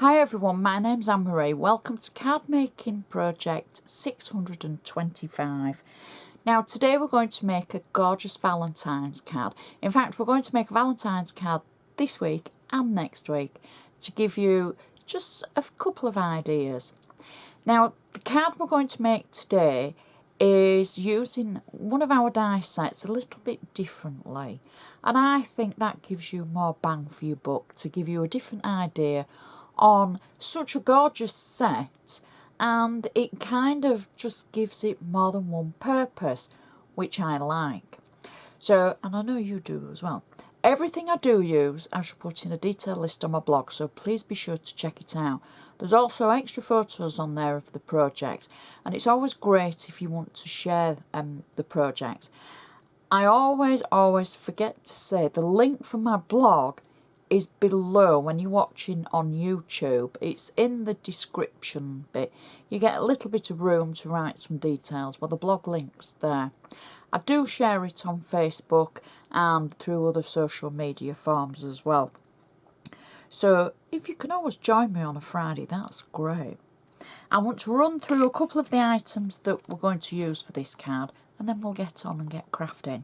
Hi everyone, my name's Anne Marie. Welcome to Card Making Project 625. Now today we're going to make a gorgeous Valentine's card. In fact, we're going to make a Valentine's card this week and next week to give you just a couple of ideas. Now the card we're going to make today is using one of our die sets a little bit differently, and I think that gives you more bang for your buck to give you a different idea on such a gorgeous set, and it kind of just gives it more than one purpose, which I like. So, and I know you do as well. Everything I do use I shall put in a detailed list on my blog, so please be sure to check it out. There's also extra photos on there of the projects, and it's always great if you want to share the projects. I always forget to say the link for my blog is below when you're watching on YouTube. It's in the description bit. You get a little bit of room to write some details. Well, the blog link's there. I do share it on Facebook and through other social media forms as well. So if you can always join me on a Friday, that's great. I want to run through a couple of the items that we're going to use for this card, and then we'll get on and get crafting.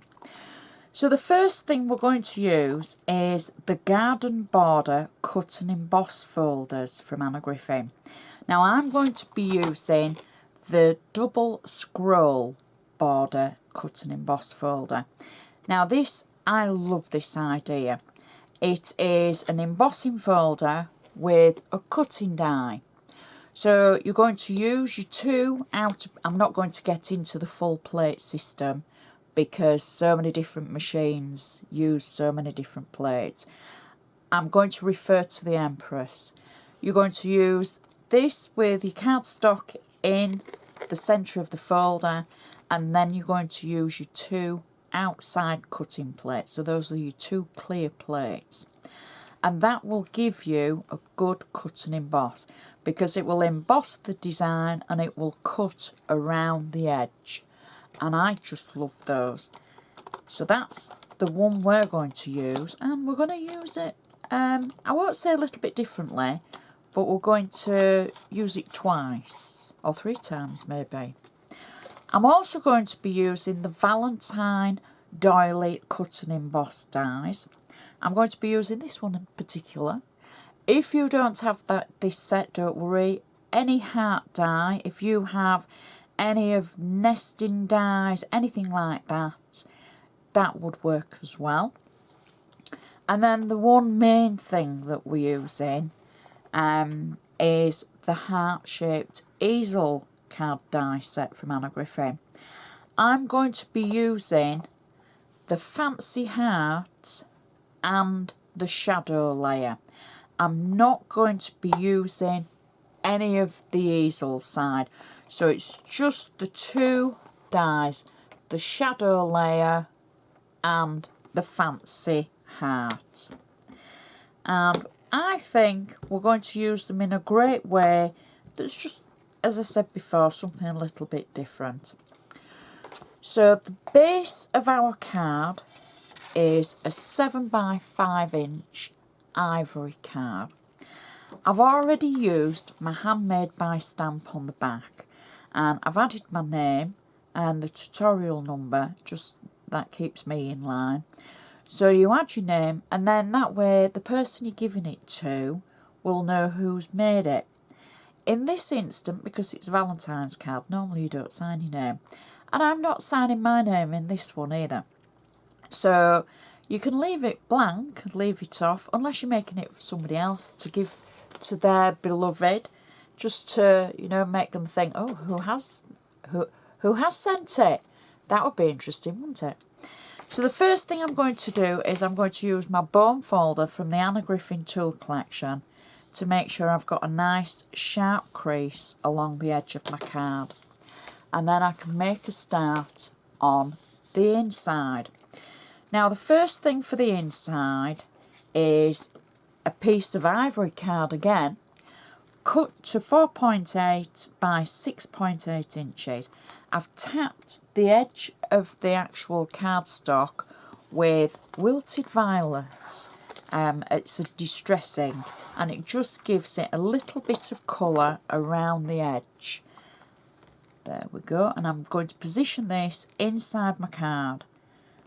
So the first thing we're going to use is the Garden Border Cut and Emboss folders from Anna Griffin. Now I'm going to be using the double scroll border cut and emboss folder. Now I love this idea. It is an embossing folder with a cutting die. So you're going to use your two out. I'm not going to get into the full plate system, because so many different machines use so many different plates. I'm going to refer to the Empress. You're going to use this with your cardstock in the centre of the folder, and then you're going to use your two outside cutting plates. So those are your two clear plates. And that will give you a good cut and emboss, because it will emboss the design and it will cut around the edge. And I just love those. So that's the one we're going to use, and we're going to use it, I won't say a little bit differently, but we're going to use it twice, or 3 times maybe. I'm also going to be using the Valentine doily cut and emboss dies. I'm going to be using this one in particular. If you don't have this set, don't worry. Any heart die, if you have any of nesting dies, anything like that, that would work as well. And then the one main thing that we're using is the heart-shaped easel card die set from Anna Griffin. I'm going to be using the fancy heart and the shadow layer. I'm not going to be using any of the easel side. So it's just the two dies, the shadow layer and the fancy heart. And I think we're going to use them in a great way that's just, as I said before, something a little bit different. So the base of our card is a 7x5" ivory card. I've already used my Handmade by stamp on the back, and I've added my name and the tutorial number, just that keeps me in line. So you add your name, and then that way the person you're giving it to will know who's made it. In this instant, because it's a Valentine's card, normally you don't sign your name, and I'm not signing my name in this one either. So you can leave it blank and leave it off, unless you're making it for somebody else to give to their beloved, just to, you know, make them think, oh, who has sent it? That would be interesting, wouldn't it? So the first thing I'm going to do is I'm going to use my bone folder from the Anna Griffin tool collection to make sure I've got a nice sharp crease along the edge of my card. And then I can make a start on the inside. Now the first thing for the inside is a piece of ivory card again, cut to 4.8 by 6.8 inches. I've tapped the edge of the actual cardstock with wilted violets. It's a distressing, and it just gives it a little bit of colour around the edge. There we go, and I'm going to position this inside my card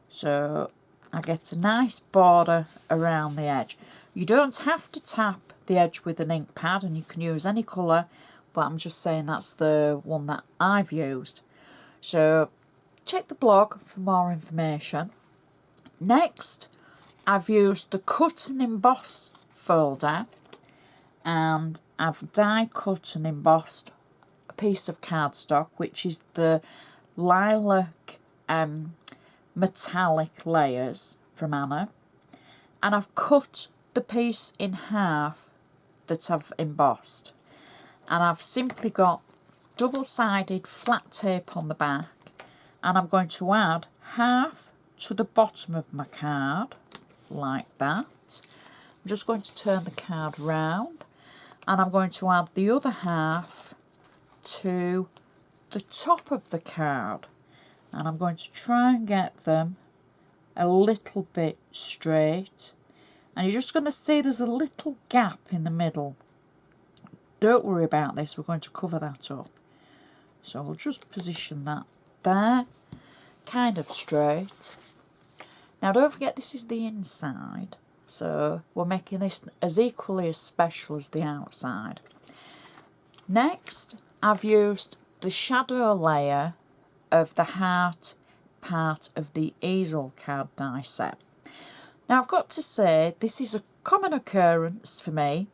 so I get a nice border around the edge. You don't have to tap the edge with an ink pad, and you can use any colour, but I'm just saying that's the one that I've used. So check the blog for more information. Next, I've used the cut and emboss folder, and I've die cut and embossed a piece of cardstock, which is the Lilac metallic layers from Anna, and I've cut the piece in half that I've embossed, and I've simply got double-sided flat tape on the back, and I'm going to add half to the bottom of my card like that. I'm just going to turn the card round, and I'm going to add the other half to the top of the card, and I'm going to try and get them a little bit straight, and you're just going to see there's a little gap in the middle. Don't worry about this, we're going to cover that up. So we'll just position that there, kind of straight. Now don't forget this is the inside, so we're making this as equally as special as the outside. Next, I've used the shadow layer of the heart part of the easel card die set. Now I've got to say, this is a common occurrence for me.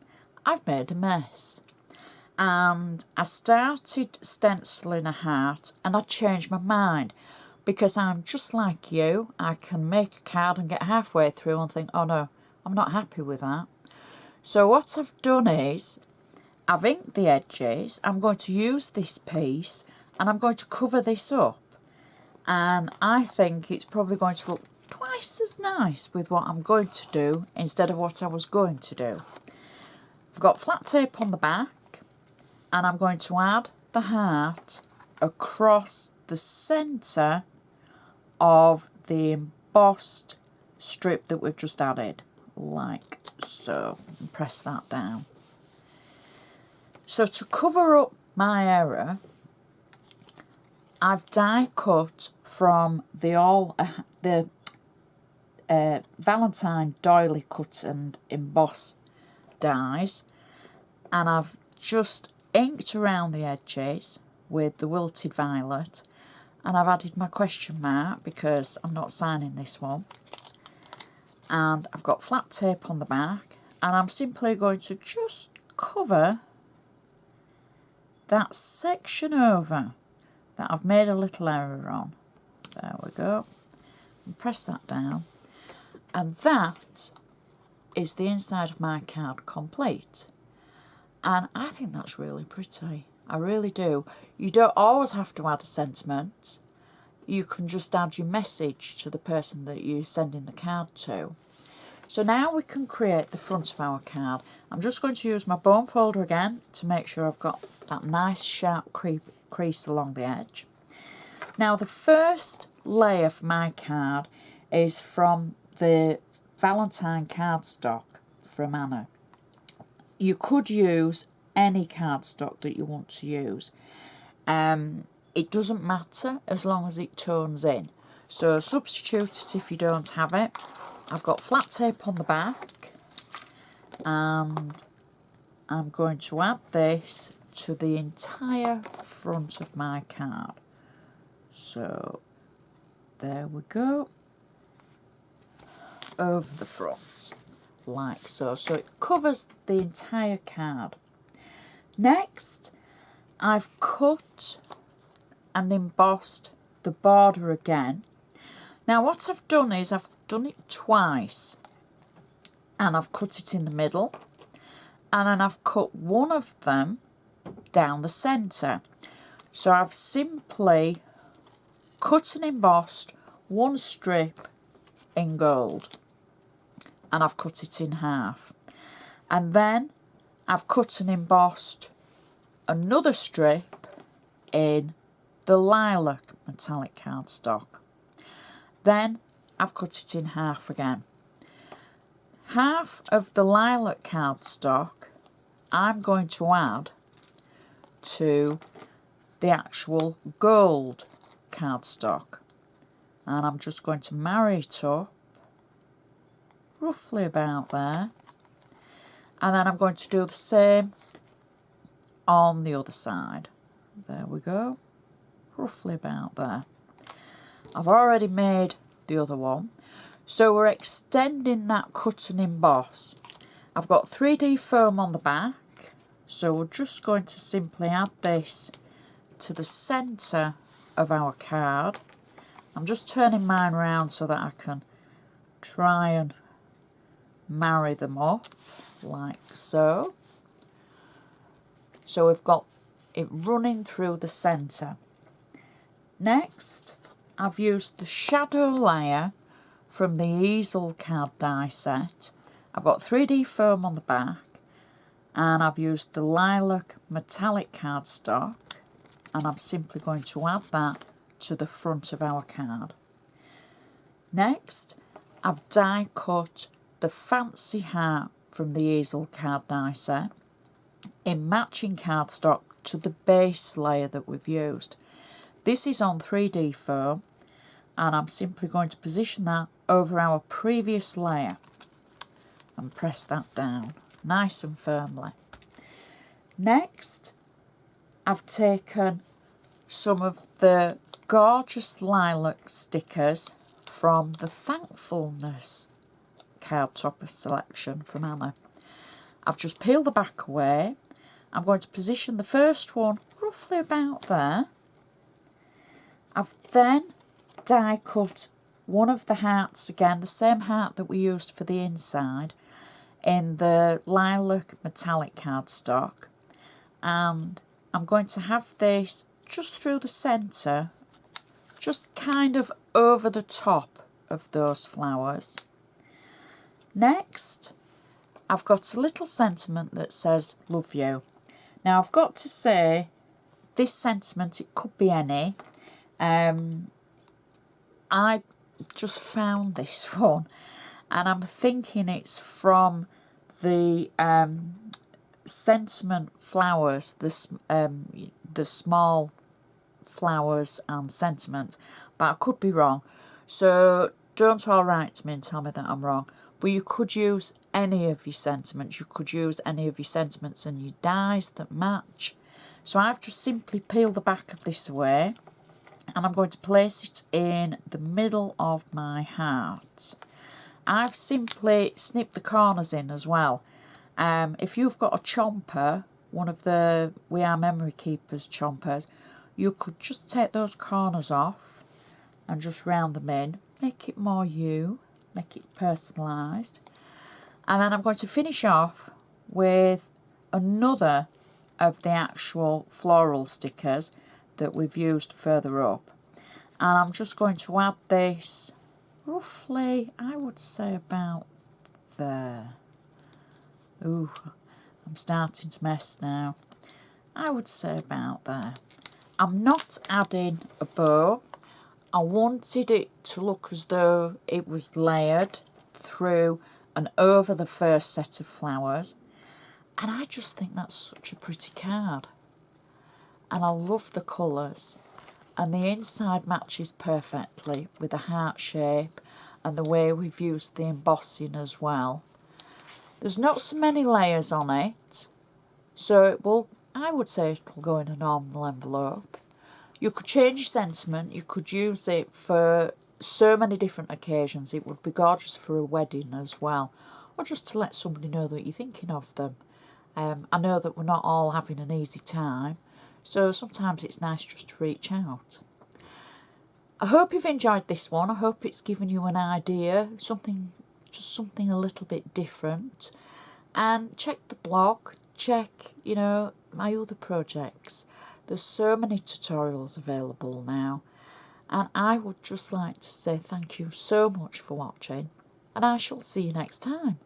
I've made a mess. And I started stenciling a heart and I changed my mind, because I'm just like you. I can make a card and get halfway through and think, oh no, I'm not happy with that. So what I've done is, I've inked the edges. I'm going to use this piece and I'm going to cover this up. And I think it's probably going to look twice as nice with what I'm going to do instead of what I was going to do. I've got flat tape on the back, and I'm going to add the heart across the centre of the embossed strip that we've just added, like so, and press that down. So to cover up my error, I've die cut from the Valentine doily cut and emboss dies, and I've just inked around the edges with the wilted violet, and I've added my question mark because I'm not signing this one, and I've got flat tape on the back, and I'm simply going to just cover that section over that I've made a little error on. There we go, and press that down, and that is the inside of my card complete. And I think that's really pretty. I really do. You don't always have to add a sentiment. You can just add your message to the person that you're sending the card to. So now we can create the front of our card. I'm just going to use my bone folder again to make sure I've got that nice sharp crease along the edge. Now the first layer for my card is from the Valentine cardstock from Anna. You could use any cardstock that you want to use. It doesn't matter as long as it tones in. So substitute it if you don't have it. I've got flat tape on the back, and I'm going to add this to the entire front of my card. So there we go, over the front, like so. So it covers the entire card. Next, I've cut and embossed the border again. Now what I've done is I've done it twice, and I've cut it in the middle, and then I've cut one of them down the centre. So I've simply cut and embossed one strip in gold, and I've cut it in half, and then I've cut and embossed another strip in the Lilac metallic cardstock. Then I've cut it in half again. half of the lilac cardstock I'm going to add to the actual gold cardstock, and I'm just going to marry it up roughly about there, and then I'm going to do the same on the other side. There we go, roughly about there. I've already made the other one, so we're extending that cut and emboss. I've got 3D foam on the back, so we're just going to simply add this to the centre of our card. I'm just turning mine around so that I can try and marry them up like so. So we've got it running through the centre. Next, I've used the shadow layer from the easel card die set. I've got 3D foam on the back, and I've used the lilac metallic cardstock, and I'm simply going to add that to the front of our card. Next, I've die cut the fancy heart from the easel card die set in matching cardstock to the base layer that we've used. This is on 3D foam, and I'm simply going to position that over our previous layer and press that down nice and firmly. Next, I've taken some of the gorgeous lilac stickers from the Thankfulness card topper selection from Anna. I've just peeled the back away. I'm going to position the first one roughly about there. I've then die cut one of the hearts again, the same heart that we used for the inside, in the lilac metallic cardstock, and I'm going to have this just through the centre, just kind of over the top of those flowers. Next, I've got a little sentiment that says love you. Now I've got to say, this sentiment, it could be any. I just found this one, and I'm thinking it's from the sentiment flowers, the small flowers and sentiment, but I could be wrong, so don't all write to me and tell me that I'm wrong. But you could use any of your sentiments, you could use any of your sentiments and your dies that match. So I've just simply peeled the back of this away, and I'm going to place it in the middle of my heart. I've simply snipped the corners in as well. If you've got a chomper, one of the We Are Memory Keepers chompers, you could just take those corners off and just round them in, make it more you, make it personalised. And then I'm going to finish off with another of the actual floral stickers that we've used further up. And I'm just going to add this roughly, I would say about there. Ooh, I'm starting to mess now. I would say about there. I'm not adding a bow. I wanted it to look as though it was layered through and over the first set of flowers. And I just think that's such a pretty card. And I love the colours. And the inside matches perfectly with the heart shape and the way we've used the embossing as well. There's not so many layers on it, so it will, I would say it will go in a normal envelope. You could change your sentiment, you could use it for so many different occasions. It would be gorgeous for a wedding as well, or just to let somebody know that you're thinking of them. I know that we're not all having an easy time, so sometimes it's nice just to reach out. I hope you've enjoyed this one. I hope it's given you an idea, just something a little bit different. And check the blog, check, my other projects. There's so many tutorials available now. And I would just like to say thank you so much for watching, and I shall see you next time.